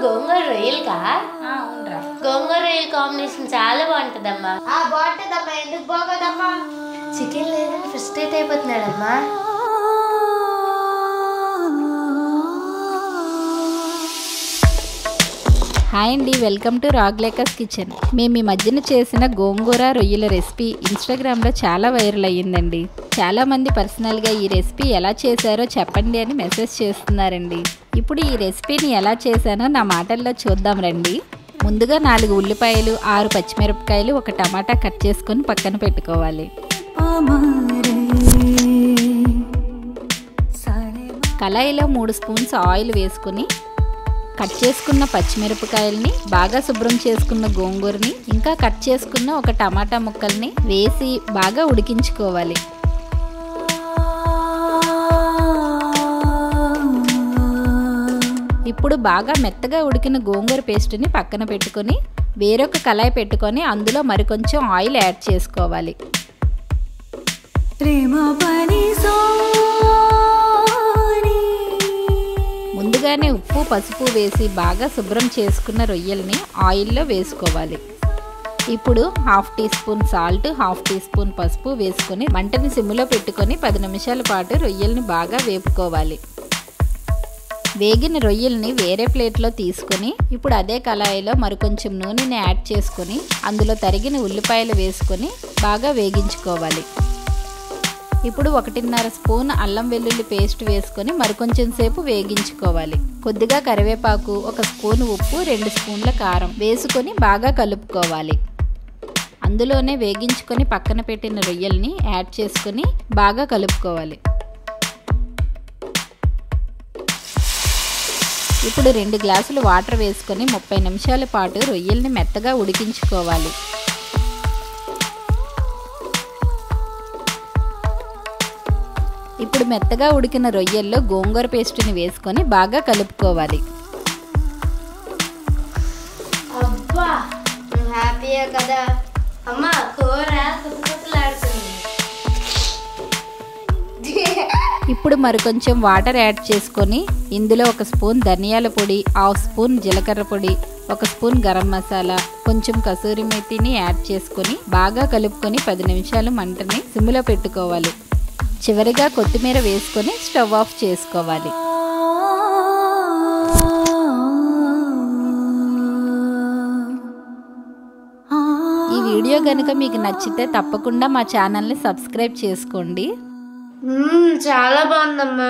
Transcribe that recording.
గోంగూర రొయ్యలుగా అవునరా గోంగూర రొయ్యల కాంబినేషన్ చాలా బాగుంటుందమ్మా. బాగుంటుందమ్మా. ఎందుకు బాగోదమ్మా? చికెన్ లేదని ఫ్రస్ట్రేట్ అయిపోతున్నాడమ్మా. హాయ్ అండి, వెల్కమ్ టు రాగ్లేకాస్ కిచెన్. మేము ఈ మధ్యన చేసిన గోంగూర రొయ్యల రెసిపీ ఇన్స్టాగ్రామ్లో చాలా వైరల్ అయ్యిందండి. చాలామంది పర్సనల్గా ఈ రెసిపీ ఎలా చేశారో చెప్పండి అని మెసేజ్ చేస్తున్నారండి. ఇప్పుడు ఈ రెసిపీని ఎలా చేశానో నా మాటల్లో చూద్దాం రండి. ముందుగా 4 ఉల్లిపాయలు, 6 పచ్చిమిరపకాయలు, 1 టమాటా కట్ చేసుకొని పక్కన పెట్టుకోవాలి. కళాయిలో 3 స్పూన్స్ ఆయిల్ వేసుకొని కట్ చేసుకున్న పచ్చిమిరపకాయల్ని, బాగా శుభ్రం చేసుకున్న గోంగూరని, ఇంకా కట్ చేసుకున్న 1 టమాటా ముక్కల్ని వేసి బాగా ఉడికించుకోవాలి. ఇప్పుడు బాగా మెత్తగా ఉడికిన గోంగూర పేస్ట్ని పక్కన పెట్టుకొని వేరొక కళాయి పెట్టుకొని అందులో మరికొంచెం ఆయిల్ యాడ్ చేసుకోవాలి. ముందుగానే ఉప్పు, పసుపు వేసి బాగా శుభ్రం చేసుకున్న రొయ్యల్ని ఆయిల్లో వేసుకోవాలి. ఇప్పుడు 1/2 teaspoon salt, 1/2 teaspoon పసుపు వేసుకొని మంటని సిమ్లో పెట్టుకొని 10 నిమిషాల పాటు రొయ్యల్ని బాగా వేపుకోవాలి. వేగిన రొయ్యల్ని వేరే ప్లేట్లో తీసుకొని ఇప్పుడు అదే కళాయిలో మరికొంచెం నూనెని యాడ్ చేసుకొని అందులో తరిగిన ఉల్లిపాయలు వేసుకొని బాగా వేగించుకోవాలి. ఇప్పుడు 1.5 స్పూన్ అల్లం వెల్లుల్లి పేస్ట్ వేసుకొని మరికొంచెం సేపు వేగించుకోవాలి. కొద్దిగా కరివేపాకు, 1 స్పూన్ ఉప్పు, 2 స్పూన్ల కారం వేసుకొని బాగా కలుపుకోవాలి. అందులోనే వేగించుకొని పక్కన పెట్టిన రొయ్యల్ని యాడ్ చేసుకొని బాగా కలుపుకోవాలి. ఇప్పుడు 2 గ్లాసులు వాటర్ వేసుకొని 30 నిమిషాల పాటు రొయ్యల్ని మెత్తగా ఉడికించుకోవాలి. ఇప్పుడు మెత్తగా ఉడికిన రొయ్యల్లో గోంగూర పేస్ట్ని వేసుకొని బాగా కలుపుకోవాలి. అబ్బా హ్యాపీయే కదా అమ్మా, కూర కుతకుతలాడుతుంది. ఇప్పుడు మరికొంచెం వాటర్ యాడ్ చేసుకొని ఇందులో 1 స్పూన్ ధనియాల పొడి, 1/2 స్పూన్ జీలకర్ర పొడి, 1 స్పూన్ గరం మసాలా, కొంచెం కసూరి మేతిని యాడ్ చేసుకొని బాగా కలుపుకొని 10 నిమిషాలు మంటని సిమ్లో పెట్టుకోవాలి. చివరిగా కొత్తిమీర వేసుకొని స్టవ్ ఆఫ్ చేసుకోవాలి. ఈ వీడియో కనుక మీకు నచ్చితే తప్పకుండా మా ఛానల్ని సబ్స్క్రైబ్ చేసుకోండి. చాలా బాగుందమ్మా.